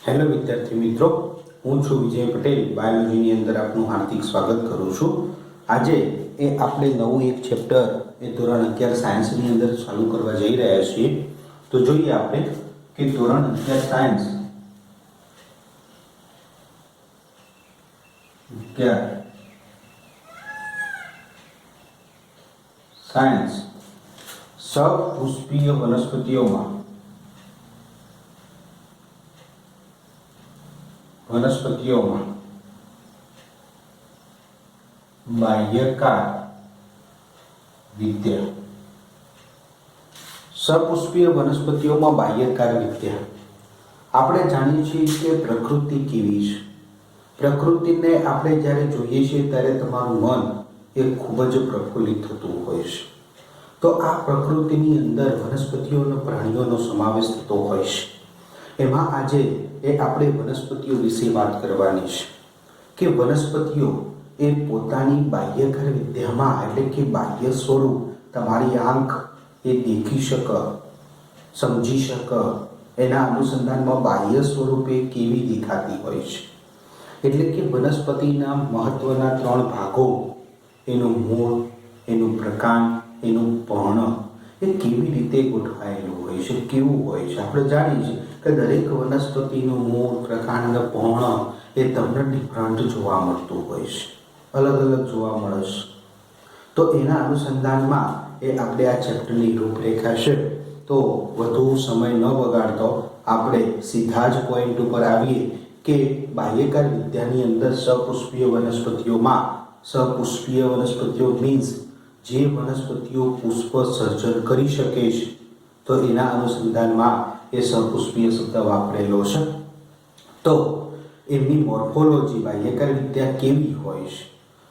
Hello વિદ્યાર્થી મિત્રો, હું છું વિજય પટેલ. બાયોલોજીની અંદર આપનું હાર્દિક સ્વાગત કરું છું. આજે આપણે નવું એક ચેપ્ટર ધોરણ 11 સાયન્સની અંદર ચાલુ કરવા જઈ રહ્યા છીએ. તો જોઈએ આપણે કે ધોરણ 11 સાયન્સ સપુષ્પીય વનસ્પતિઓમાં બાહ્યકાર વિદ્યા. સપુષ્પીય વનસ્પતિઓમાં બાહ્યકાર વિદ્યા. આપણે જાણીએ છીએ કે પ્રકૃતિ કેવી છે. પ્રકૃતિને આપણે જ્યારે જોઈએ છીએ ત્યારે તમારું મન એ ખૂબ જ પ્રફુલ્લિત થતું હોય છે. તો આ પ્રકૃતિની અંદર વનસ્પતિઓ અને પ્રાણીઓનો સમાવેશ થતો હોય છે. એમાં આજે આપણે વનસ્પતિઓ વિશે વાત કરવાની છે કે વનસ્પતિઓ એ પોતાની બાહ્યકાર વિદ્યામાં, એટલે કે બાહ્ય સ્વરૂપ, તમારી આંખ એ દેખી શકે, સમજી શકે, એના અનુસંધાનમાં બાહ્ય સ્વરૂપે કેવી દેખાતી હોય છે. એટલે કે વનસ્પતિના મહત્વના 3 ભાગો, એનું મૂળ, એનું પ્રકાંડ, એનું પર્ણ, એ કેવી રીતે ગોઠવાયેલું હોય છે, કેવું હોય છે. આપણે જાણીએ છીએ કે દરેક વનસ્પતિનું મૂળ, પ્રકાંડ અને પર્ણ એ તમને ડિફરન્ટ જોવા મળતું હોય છે, અલગ અલગ જોવા મળે છે. તો એના અનુસંધાનમાં આપણે આ ચેપ્ટરની રૂપરેખા છે. તો વધુ સમય ન બગાડતો આપણે સીધા જ પોઈન્ટ ઉપર આવીએ કે બાહ્યકાર વિદ્યાની અંદર સપુષ્પીય વનસ્પતિઓ મીન્સ જે વનસ્પતિઓ પુષ્પ સર્જન કરી શકે છે. તો એના અનુસંધાનમાં એ સપુષ્પીય શબ્દ વાપરેલો છે. તો એમની મોર્ફોલોજી, બાહ્યકાર વિદ્યા કેવી હોય છે,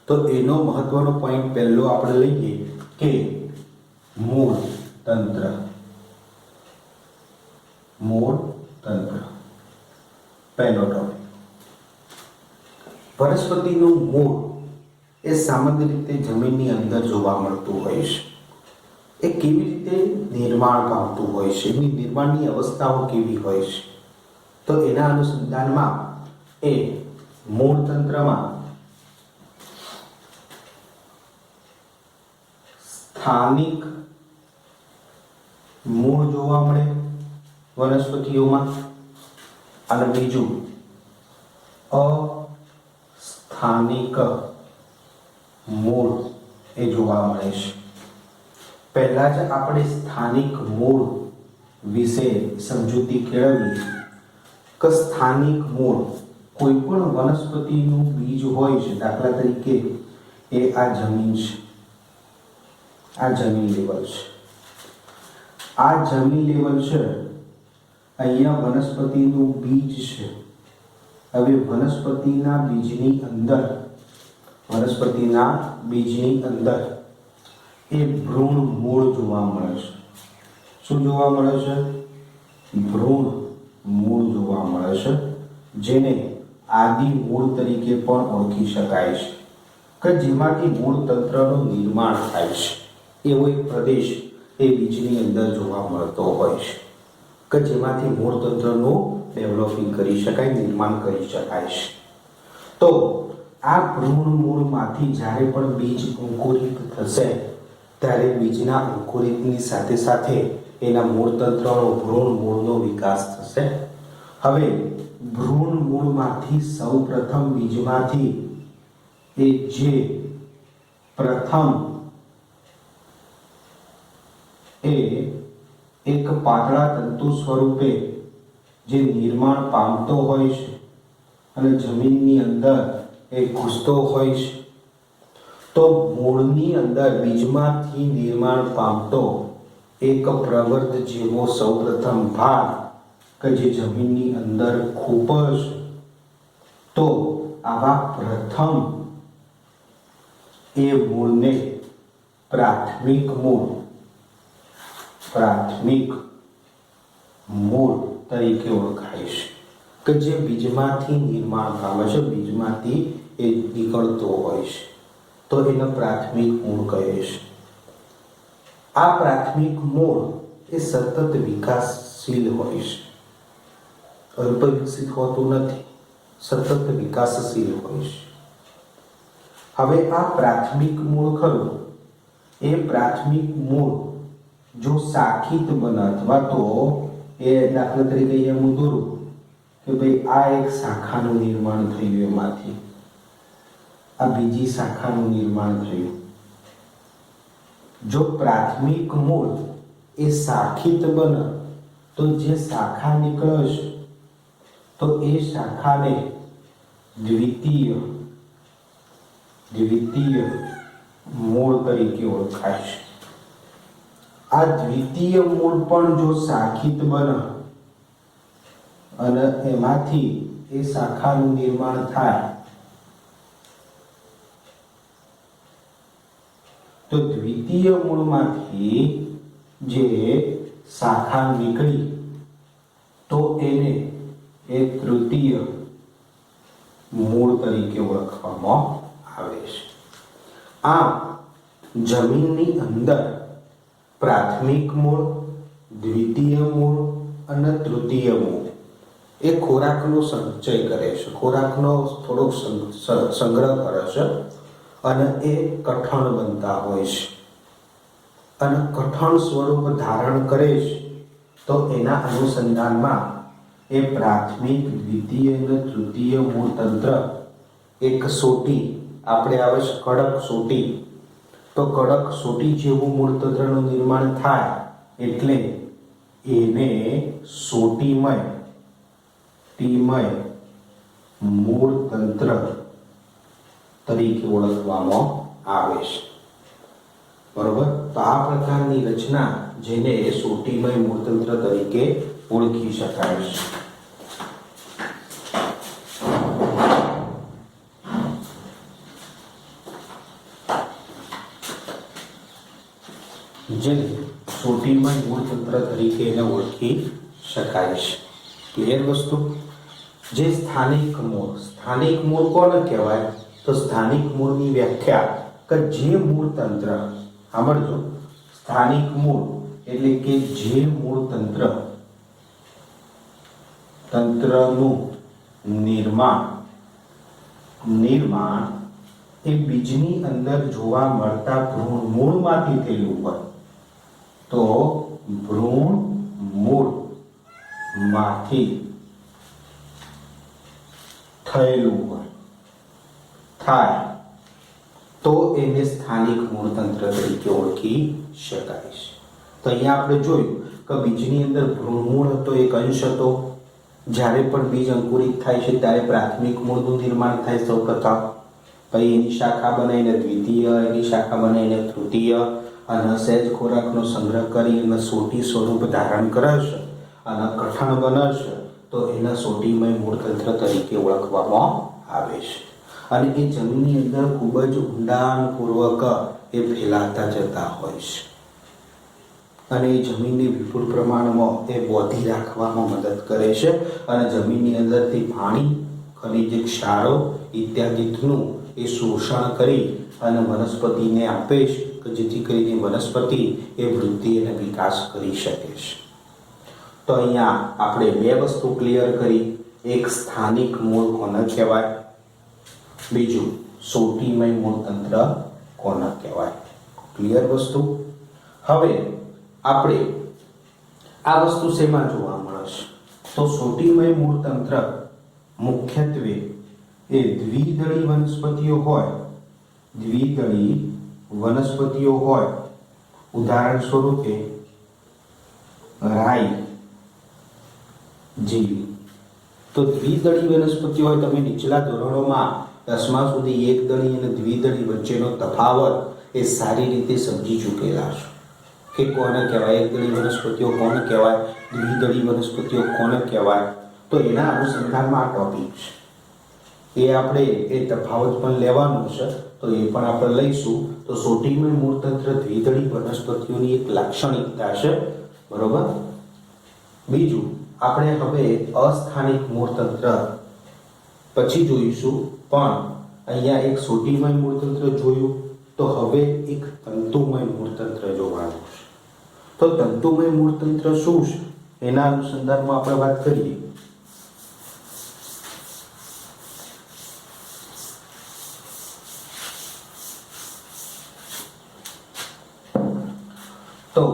તો એનો મહત્વનો પોઈન્ટ પહેલો આપણે લઈએ કે મૂળ તંત્ર. પહેલો ટોપિક. વનસ્પતિનું મૂળ એ સામાન્ય રીતે જમીનની અંદર જોવા મળતું હોય છે. એ કેવી રીતે નિર્માણ પામતું હોય છે, એની નિર્માણની અવસ્થાઓ કેવી હોય છે, તો એના અનુસંધાનમાં એ મૂળ તંત્રમાં સ્થાનિક મૂળ જોવા મળે વનસ્પતિઓમાં, અને બીજું અસ્થાનિક મૂળ એ જોવા મળે છે. પહેલા જ આપણે સ્થાનિક મૂળ વિશે સમજૂતી કેળવી કે સ્થાનિક મૂળ કોઈ પણ વનસ્પતિનું બીજ હોય છે. દાખલા તરીકે એ આ જમીન છે, આ જમીન લેવલ છે, આ જમીન લેવલ છે, અહીંયા વનસ્પતિનું બીજ છે. હવે વનસ્પતિના બીજની અંદર એ ભ્રૂણ મૂળ જોવા મળે છે. શું જોવા મળે છે? ભ્રૂણ મૂળ જોવા મળે છે, જેને આદિ મૂળ તરીકે પણ ઓળખી શકાય છે, કે જેમાંથી મૂળ તંત્રનું નિર્માણ થાય છે. એવો એક પ્રદેશ એ બીજની અંદર જોવા મળતો હોય છે, કે જેમાંથી મૂળ તંત્રનું ડેવલપિંગ કરી શકાય, નિર્માણ કરી શકાય છે. તો આ ભ્રૂણ મૂળમાંથી જ્યારે પણ બીજ અંકુરિત થશે ત્યારે બીજના અંકુરિતની સાથે સાથે એના મૂળ તંત્રનો, ભ્રૂણ મૂળનો વિકાસ થશે. હવે ભ્રૂણ મૂળમાંથી સૌપ્રથમ બીજમાંથી એ જે પ્રથમ એક પાતળા તંતુ સ્વરૂપે જે નિર્માણ પામતો હોય છે અને જમીનની અંદર એ ઘૂસતો હોય છે, તો મૂળની અંદર બીજમાંથી નિર્માણ પામતો એક પ્રવર્ત જેવો સૌપ્રથમ ભાગ કે જે જમીનની અંદર ખૂપે છે. તો આવા પ્રથમ એ મૂળને પ્રાથમિક મૂળ તરીકે ઓળખાય છે, કે જે બીજમાંથી નિર્માણ પામે છે, બીજમાંથી એ નીકળતો હોય છે. તો એને પ્રાથમિક મૂળ કહે છે. આ પ્રાથમિક મૂળ એ સતત વિકાસશીલ હોય છે. અલ્પ વિકસિત હોતું નથી, સતત વિકાસશીલ હોય છે. હવે આ પ્રાથમિક મૂળ ખરું, એ પ્રાથમિક મૂળ જો શાખિત બને અથવા તો એ દાખલા તરીકે અહીંયા હું દોરું કે ભાઈ આ એક શાખાનું નિર્માણ થયું, એમાંથી આ બીજી શાખાનું નિર્માણ થયું. જો પ્રાથમિક મૂળ એ શાખિત બને તો જે શાખા નીકળશે તો એ શાખાને દ્વિતીય મૂળ તરીકે ઓળખાય છે. આ દ્વિતીય મૂળ પણ જો શાખિત બને અને એમાંથી એ શાખાનું નિર્માણ થાય તો દ્વિતીય મૂળમાંથી જે શાખા નીકળી તો એને એ તૃતીય મૂળ તરીકે ઓળખવામાં આવે છે. આમ જમીનની અંદર પ્રાથમિક મૂળ, દ્વિતીય મૂળ અને તૃતીય મૂળ એ ખોરાકનો સંચય કરે છે, ખોરાકનો થોડોક સંગ્રહ કરે છે અને એ કઠણ બનતા હોય છે. અને કઠણ સ્વરૂપ ધારણ કરે છે તો એના અનુસંધાનમાં એ પ્રાથમિક, દ્વિતીય અને તૃતીય મૂળ તંત્ર એક સોટી, આપણે આવે છે કડક સોટી, તો કડક સોટી જેવું મૂળ તંત્રનું નિર્માણ થાય એટલે એને સોટીમય મૂળ તંત્ર તરીકે ઓળખવામાં આવે છે. બરોબર? તો આ પ્રકારની રચના જેને સોટીમય મૂળતંત્ર તરીકે ઓળખી શકાય છે. જેને સોટીમય મૂળતંત્ર તરીકે એને ઓળખી શકાય છે. ક્લિયર વસ્તુ? જે સ્થાનિક મૂળ કોને કહેવાય? તો સ્થાનિક મૂળની વ્યાખ્યા કે જે મૂળ તંત્ર, સાંભળજો, સ્થાનિક મૂળ એટલે કે જે મૂળ તંત્રનું નિર્માણ એ બીજની અંદર જોવા મળતા ભ્રૂણ મૂળમાંથી થયેલું હોય તો ભ્રૂણ મૂળમાંથી થયેલું થાય તો એને સ્થાનિક મૂળતંત્ર તરીકે ઓળખી શકાય છે. તો અહીંયા આપણે જોયું કે બીજની અંદર ભ્રૂણમૂળ હતો, એક અંશ હતો. જ્યારે પણ બીજ અંકુરિત થાય છે ત્યારે પ્રાથમિક મૂળનું નિર્માણ થાય સૌપ્રથમ, પછી એની શાખા બનાવીને દ્વિતીય, એની શાખા બનાવીને તૃતીય, અને સહેજ ખોરાકનો સંગ્રહ કરી અને સોટી સ્વરૂપ ધારણ કરે છે અને કઠણ બને છે તો એના સોટીમય મૂળતંત્ર તરીકે ઓળખવામાં આવે છે. અને એ જમીનની અંદર ખૂબ જ ઊંડાણપૂર્વક એ ફેલાતા જતા હોય છે અને એ જમીનને વિપુલ પ્રમાણમાં એ બોધી રાખવામાં મદદ કરે છે અને જમીનની અંદરથી પાણી, ખનિજ ક્ષારો ઇત્યાદિનું એ શોષણ કરી અને વનસ્પતિને આપે છે કે જેથી કરીને વનસ્પતિ એ વૃદ્ધિ અને વિકાસ કરી શકે છે. તો અહીંયા આપણે બે વસ્તુ ક્લિયર કરી. એક સ્થાનિક મૂળ કોને કહેવાય, બીજું સોટીમય મૂળતંત્ર કોને કહેવાય. ક્લિયર વસ્તુ? હવે આપણે આ વસ્તુ શેમાં જોવા મળે છે? તો સોટીમય મૂળતંત્ર મુખ્યત્વે એ દ્વિદળી વનસ્પતિઓ હોય, ઉદાહરણ સ્વરૂપે રાઈ જેવી. તો દ્વિદળી વનસ્પતિઓ હોય, તમે નીચલા ધોરણોમાં 10મા સુધી એકદળી અને દ્વિદળી વચ્ચેનો તફાવત એ સારી રીતે સમજી ચૂકેલા છો કે કોને કહેવાય, એકદળી વનસ્પતિઓ કોને કહેવાય, દ્વિદળી વનસ્પતિઓ કોને કહેવાય. તો એના અનુસંધાનમાં આ ટોપિક છે, એ આપણે એ તફાવત પણ લેવાનું છે, તો એ પણ આપણે લઈશું. તો સોટીમય મૂળતંત્ર દ્વિદળી વનસ્પતિઓની એક લાક્ષણિકતા છે. બરોબર? બીજું આપણે હવે અસ્થાનિક મૂળતંત્ર પછી જોઈશું, પણ અહીંયા એક સોટીમય મૂળતંત્ર જોયું તો હવે એક તંતુમય મૂળતંત્ર જોવાનું છે. તો તંતુમય મૂળતંત્ર શું છે એના અનુસંધાનમાં આપણે વાત કરીએ તો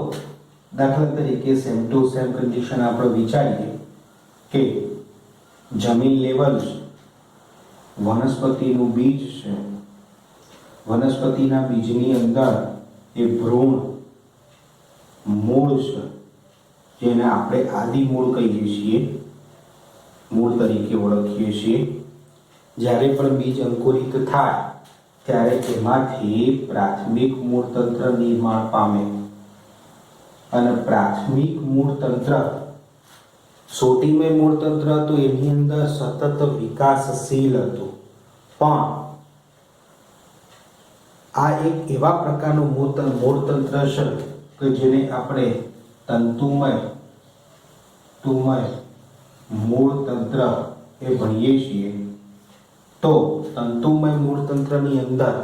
દાખલા તરીકે સેમ ટુ સેમ કન્ડિશન આપણે વિચારીએ કે જમીન લેવલ વનસ્પતિનું બીજ છે, વનસ્પતિના બીજની અંદર એ ભ્રૂણ મૂળ છે, જેને આપણે આદિ મૂળ કહીએ છીએ, મૂળ તરીકે ઓળખીએ છીએ. જ્યારે પણ બીજ અંકુરિત થાય ત્યારે તેમાંથી પ્રાથમિક મૂળતંત્ર નિર્માણ પામે અને પ્રાથમિક મૂળતંત્ર સોટીમય મૂળતંત્ર હતું, એની અંદર સતત વિકાસશીલ હતું. પણ આ એક એવા પ્રકારનું મૂળતંત્ર છે કે જેને આપણે તંતુમય મૂળતંત્ર એ ભણીએ છીએ. તો તંતુમય મૂળતંત્રની અંદર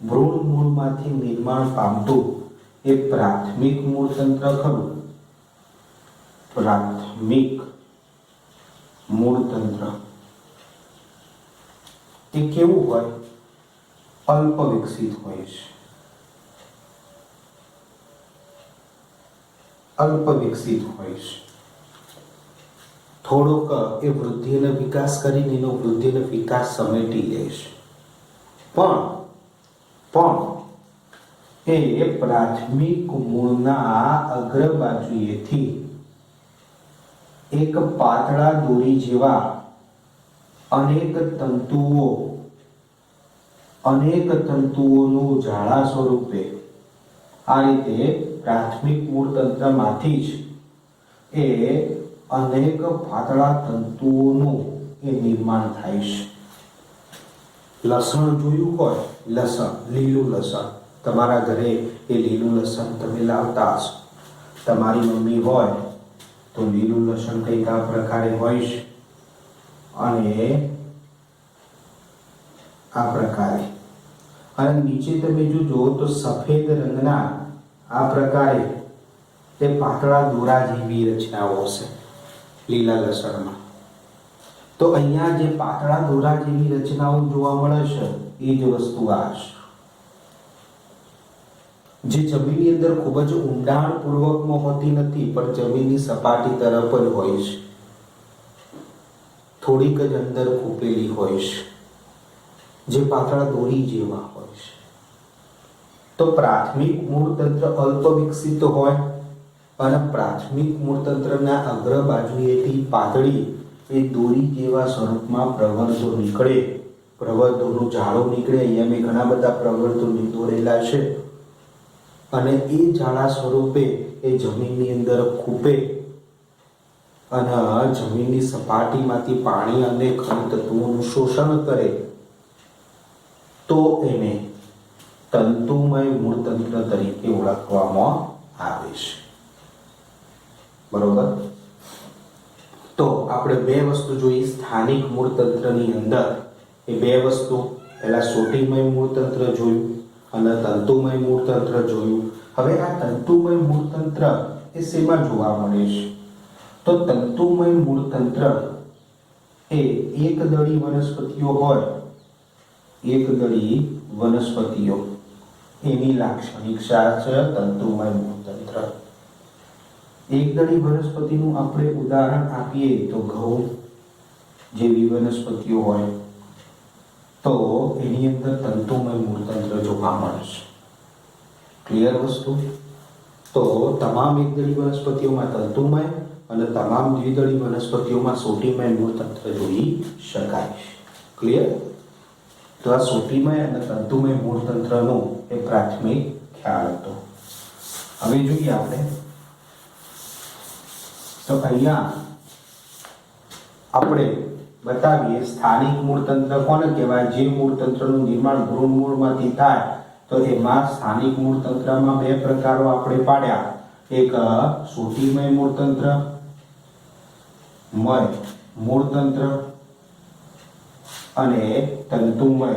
ભ્રૂણ મૂળમાંથી નિર્માણ પામતું એ પ્રાથમિક મૂળતંત્ર ખરું. પ્રાથમિક મૂળતંત્ર એ કેવું હોય? અલ્પ વિકસિત હોય છે. અલ્પ વિકસિત હોય છે. થોડોક એ વૃદ્ધિ અને વિકાસ કરીને એનો વૃદ્ધિ અને વિકાસ સમેટી લે છે. પણ એ પ્રાથમિક મૂળના અગ્ર બાજુએથી એક પાતળા દોરી જેવા અનેક તંતુઓનું જાળા સ્વરૂપે આ રીતે પ્રાથમિક મૂળતંત્રમાંથી જ એ અનેક પાતળા તંતુઓનું એ નિર્માણ થાય છે. લસણ જોયું હોય, લસણ, લીલું લસણ, તમારા ઘરે એ લીલું લસણ તમે લાવતા હશો. તમારી મમ્મી હોય તો લીલું લસણ કંઈક આ પ્રકારે હોય છે અને આ પ્રકારે, અને નીચે તમે જોજો તો સફેદ રંગના આ પ્રકારે તે પાતળા દોરા જેવી રચનાઓ છે લીલા લસણમાં. તો અહીંયા જે પાતળા દોરા જેવી રચનાઓ જોવા મળે છે એ જ વસ્તુ આ છે, જે જમીનની અંદર ખૂબ જ ઊંડાણપૂર્વકમાં હોતી નથી, પણ જમીનની સપાટી તરફ જ હોય છે, થોડીક જ અંદર ખૂપેલી હોય છે, જે પાતળા દોરી જેવા હોય છે. તો પ્રાથમિક મૂળતંત્ર અલ્પ વિકસિત હોય અને પ્રાથમિક મૂળતંત્રના અગ્ર બાજુએથી પાતળી એ દોરી જેવા સ્વરૂપમાં પ્રવર્ધો નીકળે, પ્રવર્ધોનું જાળું નીકળે. અહીંયા મેં ઘણા બધા પ્રવર્ધો દોરેલા છે અને એ જાળા સ્વરૂપે એ જમીનની અંદર ખૂપે અને જમીનની સપાટીમાંથી પાણી અને ખનિજ તત્વોનું શોષણ કરે, તો એને તંતુમય મૂળતંત્ર તરીકે ઓળખવામાં આવે છે. બરોબર? તો આપણે બે વસ્તુ જોઈ સ્થાનિક મૂળતંત્રની અંદર. એ બે વસ્તુ, પહેલા સોટીમય મૂળતંત્ર જોયું અને તંતુમય મૂળતંત્ર જોયું. હવે આ તંતુમય મૂળતંત્ર એ શેમાં જોવા મળે છે? તો તંતુમય મૂળતંત્ર એ એકદળી વનસ્પતિઓ હોય, એકદળી વનસ્પતિઓ એની લાક્ષણિકતા છે તંતુમય મૂળતંત્ર. એકદળી વનસ્પતિનું આપણે ઉદાહરણ આપીએ તો ઘઉં જેવી વનસ્પતિઓ હોય તો એની અંદર તંતુમય મૂળતંત્ર જોવા મળે છે. ક્લિયર વસ્તુ? તો તમામ એકદળી વનસ્પતિઓમાં તંતુમય અને તમામ દ્વિદળી વનસ્પતિઓમાં સોટીમય મૂળતંત્ર જોઈ શકાય છે. ક્લિયર? તો આ સોટીમય અને તંતુમય મૂળતંત્રનો એ પ્રાથમિક ખ્યાલ હતો. હવે જોઈએ આપણે તો અહીંયા આપણે બતાવીએ સ્થાનિક મૂળતંત્ર કોને કહેવાય? જે મૂળતંત્રનું નિર્માણ ભ્રૂણ મૂળમાંથી થાય. તો એમાં સ્થાનિક મૂળતંત્રમાં બે પ્રકારો આપણે પાડ્યા. એક સોટીમય મૂળતંત્ર, મય મૂળતંત્ર અને તંતુમય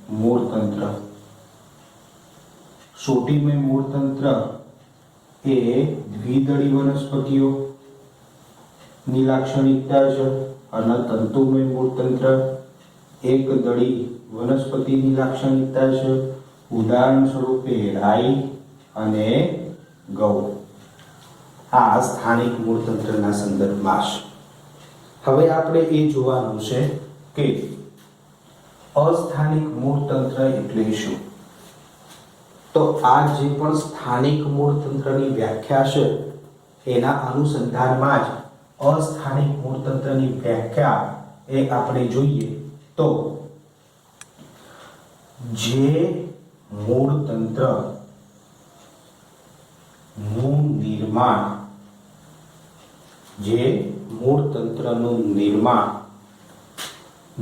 મૂળતંત્ર. સોટીમય મૂળતંત્ર એ દ્વિદળી વનસ્પતિઓ ની લાક્ષણિકતા છે અને તંતુમય મૂળતંત્ર એકદળી વનસ્પતિની લાક્ષણિકતા છે ઉદાહરણ સ્વરૂપે રાઈ અને ઘઉં આ સ્થાનિક મૂળતંત્રના સંદર્ભમાં છે. હવે આપણે એ જોવાનું છે કે અસ્થાનિક મૂળતંત્ર એટલે શું. તો આ જે પણ સ્થાનિક મૂળતંત્રની વ્યાખ્યા છે એના અનુસંધાનમાં જ અસ્થાનિક મૂળતંત્રની વ્યાખ્યા એ આપણે જોઈએ તો જે મૂળતંત્ર નું નિર્માણ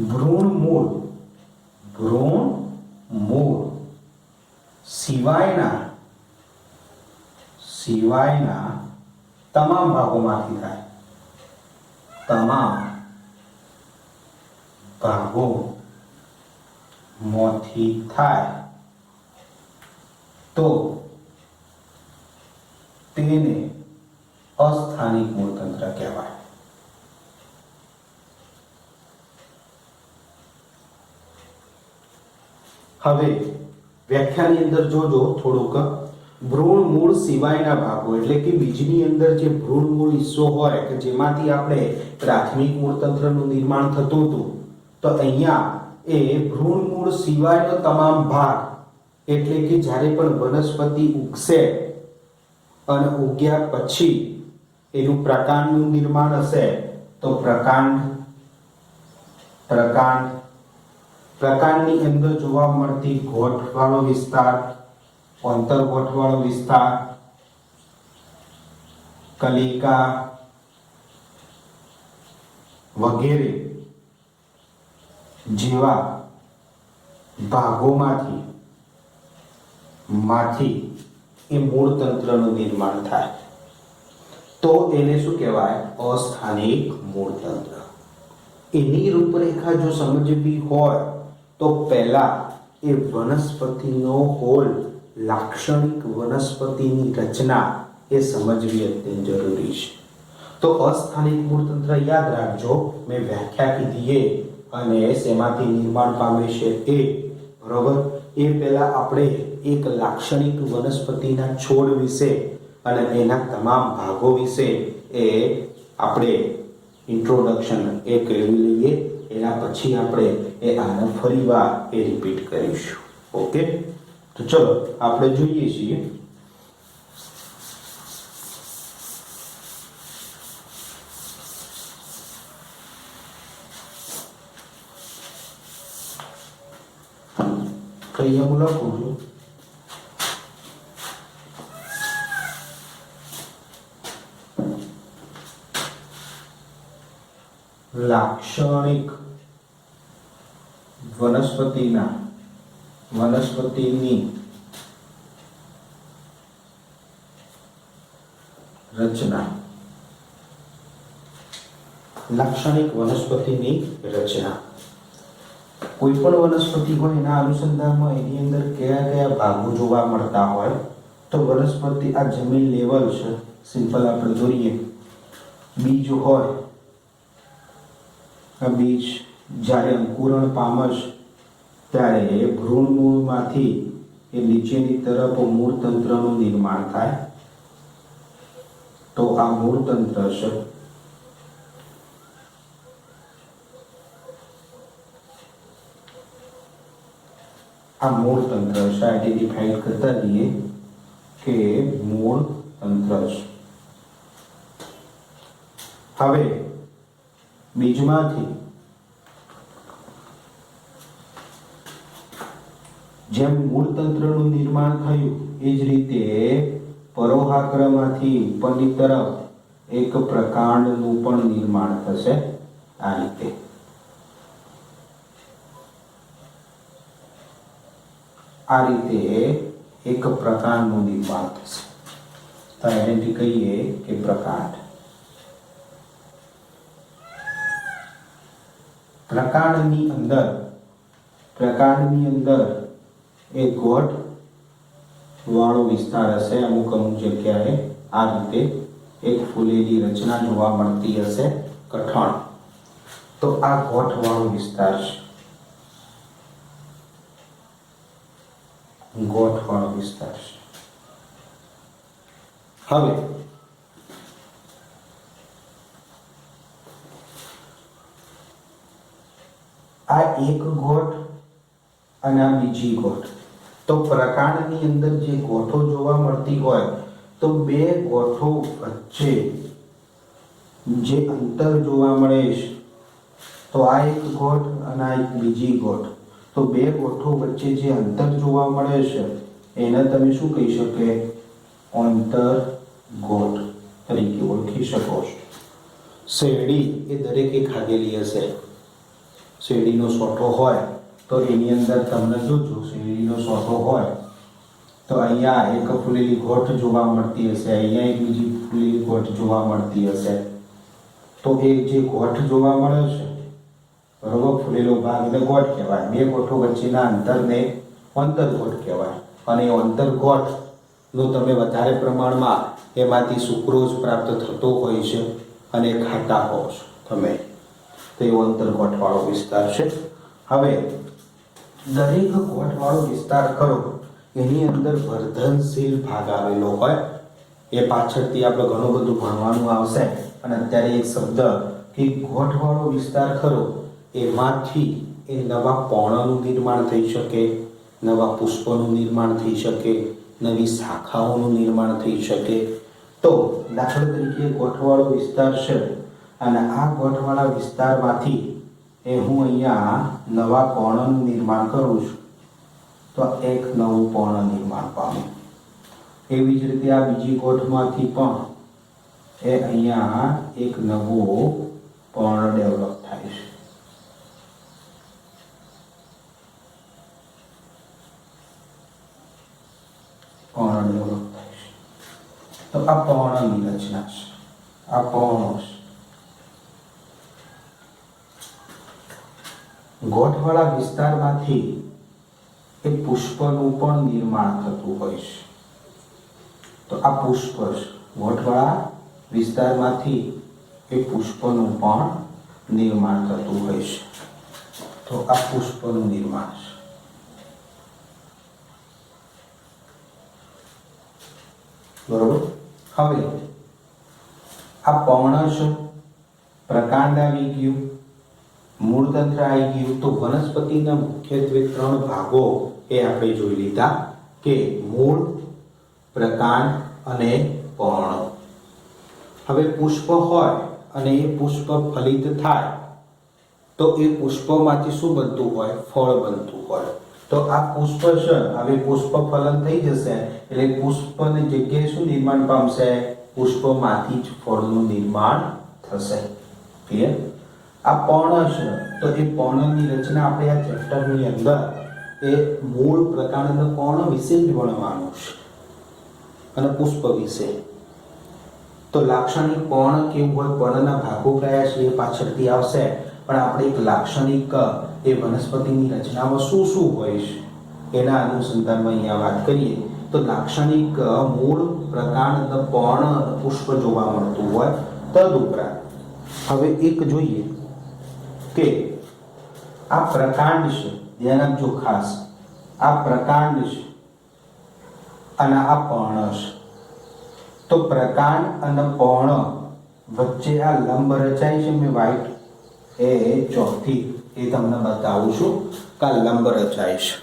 ભ્રૂણ મૂળ સિવાયના તમામ ભાગોમાંથી થાય. તમામ ભાગોમાંથી થાય તો તેને અસ્થાનિક મૂળતંત્ર કહેવાય. હવે વ્યાખ્યાની અંદર જોજો થોડુંક ભ્રૂણ મૂળ સિવાયના ભાગો એટલે કે બીજની અંદર જે ભ્રૂણ મૂળ હિસ્સો હોય કે જેમાંથી આપણે પ્રાથમિક મૂળતંત્રનું નિર્માણ થતું હતું તો અહીંયા એ ભ્રૂણ મૂળ સિવાયનો તમામ ભાગ એટલે કે જ્યારે પણ વનસ્પતિ ઉગશે અને ઉગ્યા પછી એનું પ્રકાંડનું નિર્માણ હશે તો પ્રકાંડની અંદર જોવા મળતી ગોઠવાળો વિસ્તાર, અંતર્ગોઠવાળો વિસ્તાર, કલિકા વગેરે જેવા ભાગોમાંથી એ મૂળતંત્રનું નિર્માણ થાય તો એને શું કહેવાય? અસ્થાનિક મૂળતંત્ર. એની રૂપરેખા જો સમજવી હોય તો પહેલા એ વનસ્પતિનો હોલ લાક્ષણિક વનસ્પતિની રચના એ સમજવી અત્યંત જરૂરી છે. તો અસ્થાનિક મૂળતંત્ર યાદ રાખજો, મેં વ્યાખ્યા કીધી અને શેમાંથી નિર્માણ પામે છે એ બરોબર. એ પહેલા આપણે એક લાક્ષણિક વનસ્પતિના છોડ વિશે અને એના તમામ ભાગો વિશે એ આપણે ઇન્ટ્રોડક્શન એ કેળવી લઈએ. એના પછી આપણે એ આને ફરીવાર એ રિપીટ કરીશું. ઓકે, તો ચલો આપણે જોઈએ છીએ કઈ હું લખું છું લાક્ષણિક વનસ્પતિની રચના. લાક્ષણિક વનસ્પતિની રચના કોઈ પણ વનસ્પતિ હોય એના અનુસંધાનમાં એની અંદર કયા કયા ભાગો જોવા મળતા હોય તો વનસ્પતિ આ જમીન લેવલ છે, સિમ્પલ આપણે દોરીએ. બીજ હોય, આ બીજ જ્યારે અંકુરણ પામશ ત્યારે ભ્રૂણમૂળમાંથી એ નીચેની તરફ મૂળતંત્રનું નિર્માણ થાય તો આ મૂળતંત્ર છે. આ મૂળતંત્ર છે, આઈડેન્ટિફાઈડ કરતા જઈએ કે મૂળતંત્ર છે. હવે બીજમાંથી જેમ મૂળતંત્રનું નિર્માણ થયું એ જ રીતે પરોહાગ્રમાંથી ઉપરની તરફ એક પ્રકાંડનું પણ નિર્માણ થશે. આ રીતે એક પ્રકાંડનું નિર્માણ થશે. તો એને કહીએ કે પ્રકાંડ. પ્રકાંડની અંદર એક ગોઠ વાળો વિસ્તાર હશે. અમુક જગ્યાએ આ રીતે એક ફૂલેલી રચના જોવા મળતી હશે, કઠણ. તો આ ગોઠ વાળો વિસ્તાર છે. ગોઠવાળો વિસ્તાર છે. હવે આ એક ગોઠ અને આ બીજી ગોઠ, તો પ્રકાંડની અંદર જે ગોઠો જોવા મળતી હોય તો બે ગોઠો વચ્ચે જે અંતર જોવા મળે છે, તો આ એક ગોઠ અને આ એક બીજી ગોઠ, તો બે ગોઠો વચ્ચે જે અંતર જોવા મળે છે એને તમે શું કહી શકે? અંતર ગોઠ તરીકે ઓળખી શકો છો. શેરડી એ દરેકે ખાધેલી હશે. શેરડીનો સોટો હોય તો એની અંદર તમને જોજો, શેરડીનો સોટો હોય તો અહીંયા એક ફૂલેલી ગોઠ જોવા મળતી હશે, અહીંયા એક બીજી ફૂલેલી ગોઠ જોવા મળતી હશે. તો એ જે ગોઠ જોવા મળે છે, બરોબર, ફૂલેલો ભાગ એને ગોઠ કહેવાય. બે ગોઠો વચ્ચેના અંતરને અંતરગોઠ કહેવાય. અને એ અંતરગોઠ નો તમે વધારે પ્રમાણમાં એમાંથી સુક્રોઝ પ્રાપ્ત થતો હોય છે અને ખાતા હો છો તમે, તો એવો અંતરગોઠવાળો વિસ્તાર છે. હવે દરેક ગોઠવાળો વિસ્તાર ખરો એની અંદર વર્ધનશીલ ભાગ આવેલો હોય. એ પાછળથી આપણે ઘણું બધું ભણવાનું આવશે. અને અત્યારે એક શબ્દ કે ગોઠવાળો વિસ્તાર ખરો એમાંથી એ નવા પર્ણનું નિર્માણ થઈ શકે, નવા પુષ્પોનું નિર્માણ થઈ શકે, નવી શાખાઓનું નિર્માણ થઈ શકે. તો દાખલા તરીકે ગોઠવાળો વિસ્તાર છે અને આ ગોઠવાળા વિસ્તારમાંથી એ હું અહીંયા નવા પર્ણનું નિર્માણ કરું છું, તો એક નવું પર્ણ નિર્માણ પામે. એવી જ રીતે આ બીજી ગોઠમાંથી પણ એ અહીંયા એક નવું પર્ણ ડેવલપ થાય છે. પર્ણ ડેવલપ થાય છે. તો આ પર્ણની રચના છે, આ પર્ણો છે. ગોઠવાળા વિસ્તારમાંથી એ પુષ્પનું પણ નિર્માણ થતું હોય છે. તો આ પુષ્પ છે. ગોઠવાળા વિસ્તારમાંથી એ પુષ્પનું પણ નિર્માણ થતું હોય છે. તો આ પુષ્પનું નિર્માણ છે. બરોબર. હવે આ પર્ણ છે, પ્રકાંડ આવી ગયું, મૂળતંત્ર આવી ગયું. તો વનસ્પતિના મુખ્યત્વે ત્રણ ભાગો એ આપણે જોઈ લીધા કે મૂળ, પ્રકાંડ અને પર્ણ. હવે પુષ્પ હોય અને એ પુષ્પ ફલિત થાય તો એ પુષ્પમાંથી શું બનતું હોય? ફળ બનતું હોય. તો આ પુષ્પ છે, હવે પુષ્પ ફલન થઈ જશે એટલે પુષ્પની જગ્યાએ શું નિર્માણ પામશે? પુષ્પમાંથી જ ફળનું નિર્માણ થશે. ક્લિયર? આ પર્ણ છે, તો એ પર્ણની રચના આપણે આ ચેપ્ટરની અંદર એ મૂળ, પ્રકાંડ અને પર્ણ વિશે જ ભણવાનું છે અને પુષ્પ વિશે. તો લાક્ષણિક પર્ણ કેવું હોય, પર્ણના ભાગો કયા છે એ પાછળથી આવશે, પણ આપણે એક લાક્ષણિક એ વનસ્પતિની રચનામાં શું શું હોય છે એના અનુસંધાનમાં અહીંયા વાત કરીએ. તો લાક્ષણિક મૂળ, પ્રકાંડ, પર્ણ, પુષ્પ જોવા મળતું હોય. તદુપરાંત હવે એક જોઈએ કે આ પ્રકાંડ છે, ધ્યાન આપજો ખાસ, આ પ્રકાંડ છે અને આ પર્ણ છે. તો પ્રકાંડ અને પર્ણ વચ્ચે આ લંબ રચાય છે, મેં વ્હાઈટ એ ચોથી એ તમને બતાવું છું કે આ લંબ રચાય છે.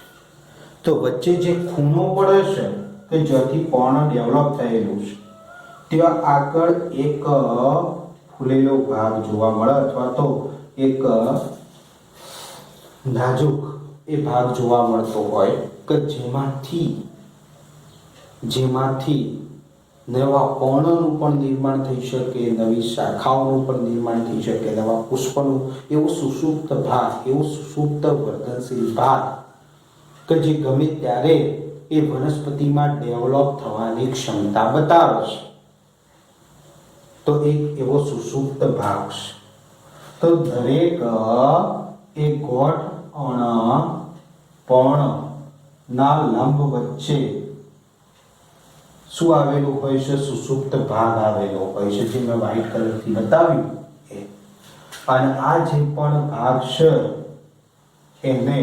તો વચ્ચે જે ખૂણો પડે છે કે જ્યાંથી પર્ણ ડેવલપ થયેલું છે ત્યાં આગળ એક ફૂલેલો ભાગ જોવા મળે, અથવા તો એક નાજુક એ ભાગ જોવા મળતો હોય કે જેમાંથી નવા પર્ણનું પણ નિર્માણ થઈ શકે, નવી શાખાઓનું પણ નિર્માણ થઈ શકે, નવા પુષ્પનું, એવો સુષુપ્ત ભાગ, એવો સુષુપ્ત વર્ધનશીલ ભાગ કે જે ગમે ત્યારે એ વનસ્પતિમાં ડેવલપ થવાની ક્ષમતા બતાવે છે. તો એક એવો સુષુપ્ત ભાગ છે. તો દરેક એ ગોઠ અને પર્ણ ના લંબ વચ્ચે શું આવેલું હોય છે? સુષુપ્ત ભાગ આવેલો હોય છે, જે મેં વ્હાઈટ કલરથી બતાવ્યું એ. અને આ જે પણ ભાગ છે એને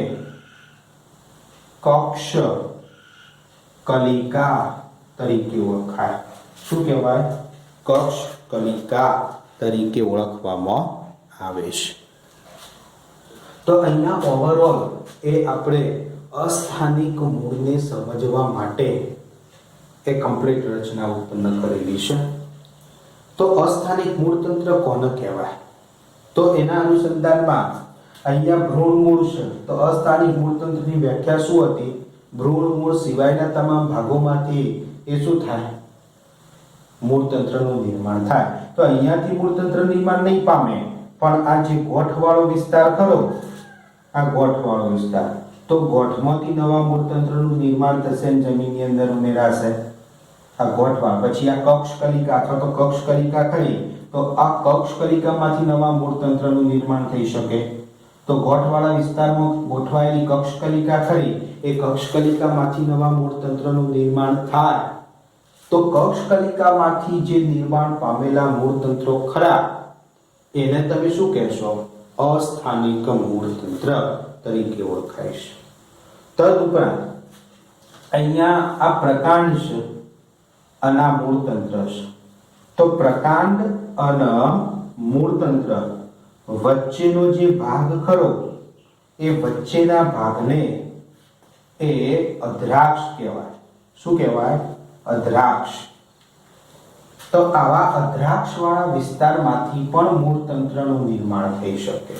કક્ષ કલિકા તરીકે ઓળખાય. શું કહેવાય? કક્ષ કલિકા તરીકે ઓળખવામાં આવે છે. તો અહીંયા ઓવરઓલ એ આપણે અસ્થાનિક મૂળને સમજવા માટે એ કમ્પ્લીટ રચના ઉત્પન્ન કરેલી છે. તો અસ્થાનિક મૂળતંત્ર કોને કહેવાય? તો એના અનુસંધાનમાં અહીંયા ભ્રૂણ મૂળ છે. તો અસ્થાનિક મૂળતંત્રની વ્યાખ્યા શું હતી? ભ્રૂણ મૂળ સિવાયના તમામ ભાગોમાંથી એ શું થાય? મૂળતંત્રનું નિર્માણ થાય. તો અહીંયાથી મૂળતંત્ર નિર્માણ નહીં પામે, પણ આ જે ગોઠવાળો વિસ્તાર ખરો, આ ગોઠવાળો વિસ્તાર, તો ગોઠમાંથી નવા મૂળતંત્રનું નિર્માણ થશે અને જમીનની અંદર ઉમેરાશે. આ ગોઠવા પછી આ કક્ષ કલિકા અથવા તો કક્ષ કલિકા ખરી, તો આ કક્ષ કલિકામાંથી નવા મૂળતંત્રનું નિર્માણ થઈ શકે. તો ગોઠવાળા વિસ્તારમાં ગોઠવાયેલી કક્ષ કલિકા ખરી, એ કક્ષ કલિકામાંથી નવા મૂળતંત્રનું નિર્માણ થાય. તો કક્ષ કલિકામાંથી જે નિર્માણ પામેલા મૂળતંત્રો ખરા, એને તમે શું કહેશો? અસ્થાનિક મૂળતંત્ર તરીકે ઓળખાય છે. તદુપરાંત અહીંયા આ પ્રકાંડ છે અને આ મૂળતંત્ર છે. તો પ્રકાંડ અને મૂળતંત્ર વચ્ચેનો જે ભાગ ખરો, એ વચ્ચેના ભાગને એ અધ્રાક્ષ કહેવાય. શું કહેવાય? અધ્રાક્ષ. તો આવા અધ્રાક્ષ વાળા વિસ્તારમાંથી પણ મૂળતંત્રનું નિર્માણ થઈ શકે.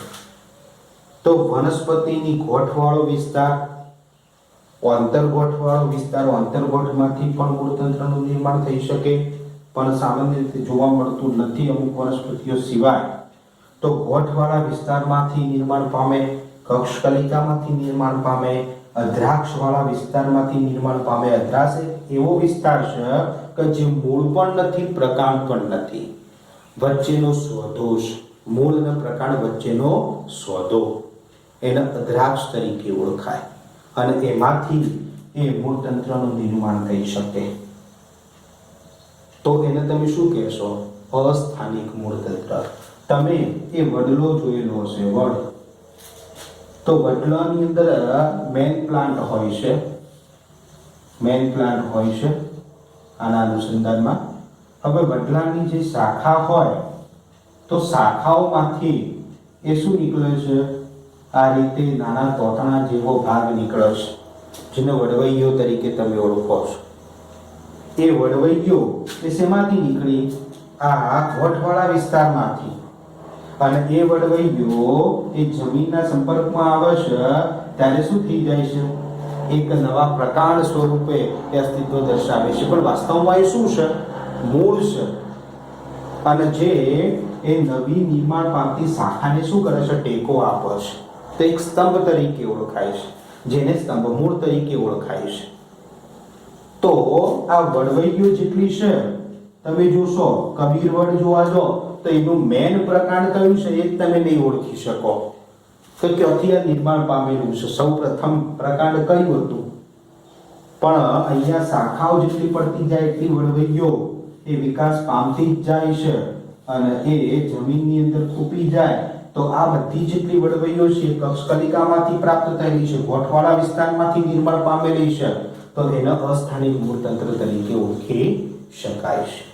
તો વનસ્પતિની ગોઠવાળો વિસ્તાર, અંતર્ગોઠવાળો વિસ્તાર, અંતર્ગોઠમાંથી પણ મૂળતંત્રનું નિર્માણ થઈ શકે, પણ સામાન્ય રીતે જોવા મળતું નથી અમુક વનસ્પતિઓ સિવાય. તો ગોઠવાળા વિસ્તારમાંથી નિર્માણ પામે, કક્ષ કલિકામાંથી નિર્માણ પામે, અધ્રાક્ષ વાળા વિસ્તારમાંથી નિર્માણ પામે. અધ્રાક્ષ એવો વિસ્તાર છે કે જે મૂળ પણ નથી, પ્રકાંડ પણ નથી, વચ્ચેનો સોધો છે. મૂળ અને પ્રકાંડ વચ્ચેનો સોધો, એને અધ્રાક્ષ તરીકે ઓળખાય. અને એમાંથી એ મૂળતંત્રનું નિર્માણ થઈ શકે. તો એને તમે શું કહેશો? અસ્થાનિક મૂળતંત્ર. તમે એ વડલો જોયેલો હશે, વડ. તો વડલાની અંદર મેઇન પ્લાન્ટ હોય છે, મેઇન પ્લાન્ટ હોય છે આના અનુસંધાનમાં. હવે વડલાની જે શાખા હોય, તો શાખાઓમાંથી એ શું નીકળે છે? આ રીતે નાના તોતણા જેવો ભાગ નીકળે છે, જેને વડવૈયો તરીકે તમે ઓળખો છો. એ વડવૈયો એ શેમાંથી નીકળી? આ ગોઠવાળા વિસ્તારમાંથી. અને એ વડવૈયો એ જમીનના સંપર્કમાં આવે છે ત્યારે શું થઈ જાય છે? એક નવા પ્રકાંડ સ્વરૂપે એ અસ્તિત્વ દર્શાવે છે. પણ વાસ્તવમાં એ શું છે? મૂળ છે. અને જે એ નવી નિર્માણ પામતી શાખાને શું કરે છે? ટેકો આપે છે. તો એક સ્તંભ તરીકે ઓળખાય છે, જેને સ્તંભ મૂળ તરીકે ઓળખાય છે. તો આ વડવૈયો જેટલી છે, તમે જોશો કબીર વડ જોવા જો, તો એનું મેન પ્રકાંડ કયું છે એ તમે નહીં ઓળખી શકો તો ક્યાંથી આ નિર્માણ પામેલું છે. સૌ પ્રથમ પ્રકાંડ કયું હતું? પણ અહીંયા શાખાઓ જેટલી પડતી જાય એટલી વડવૈયો એ વિકાસ પામતી જ જાય છે અને એ જમીનની અંદર ખૂપી જાય. તો આ બધી જેટલી વડવૈયો છે એ કક્ષ કલિકામાંથી પ્રાપ્ત થયેલી છે, ગોઠવાળા વિસ્તારમાંથી નિર્માણ પામેલી છે. તો એને અસ્થાનિક મૂળતંત્ર તરીકે ઓળખી શકાય છે.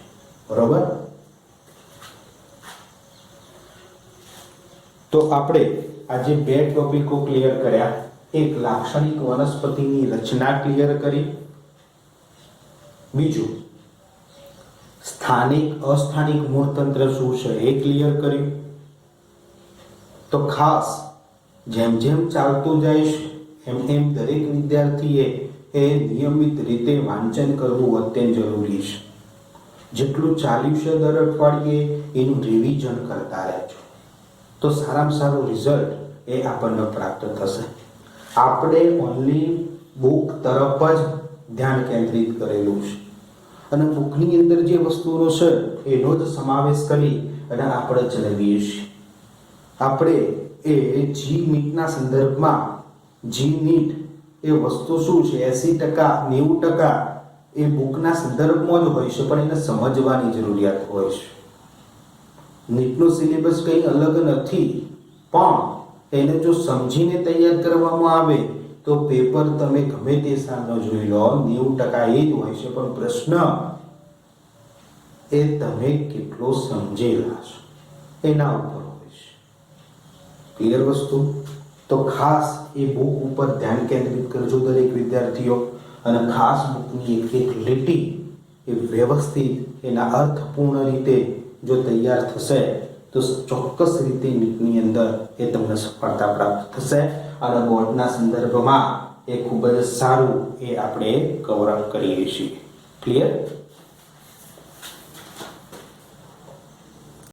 બરોબર? તો આપણે આજે બે ટોપિકો ક્લિયર કર્યા. એક લાક્ષણિક વનસ્પતિની રચના ક્લિયર કરી, બીજું સ્થાનિક અસ્થાનિક મૂળતંત્ર શું છે એ ક્લિયર કર્યું. તો ખાસ જેમ જેમ ચાલતું જઈશ એમ એમ દરેક વિદ્યાર્થીએ એ નિયમિત રીતે વાંચન કરવું અત્યંત જરૂરી છે. જેટલું ચાલ્યું છે દર અઠવાડિયે એનું રિવિઝન કરતા રહેજો, તો સારામાં સારું રિઝલ્ટ એ આપણને પ્રાપ્ત થશે. આપણે ઓનલી બુક તરફ જ ધ્યાન કેન્દ્રિત કરેલું છે અને બુકની અંદર જે વસ્તુઓ છે એનો જ સમાવેશ કરી અને આપણે ચલાવીએ છીએ. આપણે એ જી નીટના સંદર્ભમાં જી નીટ એ વસ્તુ શું છે 80% 90% એ બુકના સંદર્ભમાં જ હોય છે, પણ એને સમજવાની જરૂરિયાત હોય છે. નીટનો સિલેબસ કંઈ અલગ નથી, પણ એને જો સમજીને તૈયાર કરવામાં આવે તો પેપર તમે ગમે તે સાલનો જોઈ લો 90% એ જ હોય છે, પણ પ્રશ્ન એ તમે કેટલો સમજેલા છો એના ઉપર હોય છે. ક્લિયર વસ્તુ? તો ખાસ એ બુક ઉપર ધ્યાન કેન્દ્રિત કરજો દરેક વિદ્યાર્થીઓ, અને ખાસ બુકની એક લીટી એ વ્યવસ્થિત એના અર્થપૂર્ણ રીતે જો તૈયાર થશે તો ચોક્કસ રીતે નીટની અંદર એ તમને સફળતા પ્રાપ્ત થશે અને બોર્ડના સંદર્ભમાં એ ખૂબ જ સારું એ આપણે કવર અપ કરીએ છીએ. ક્લિયર?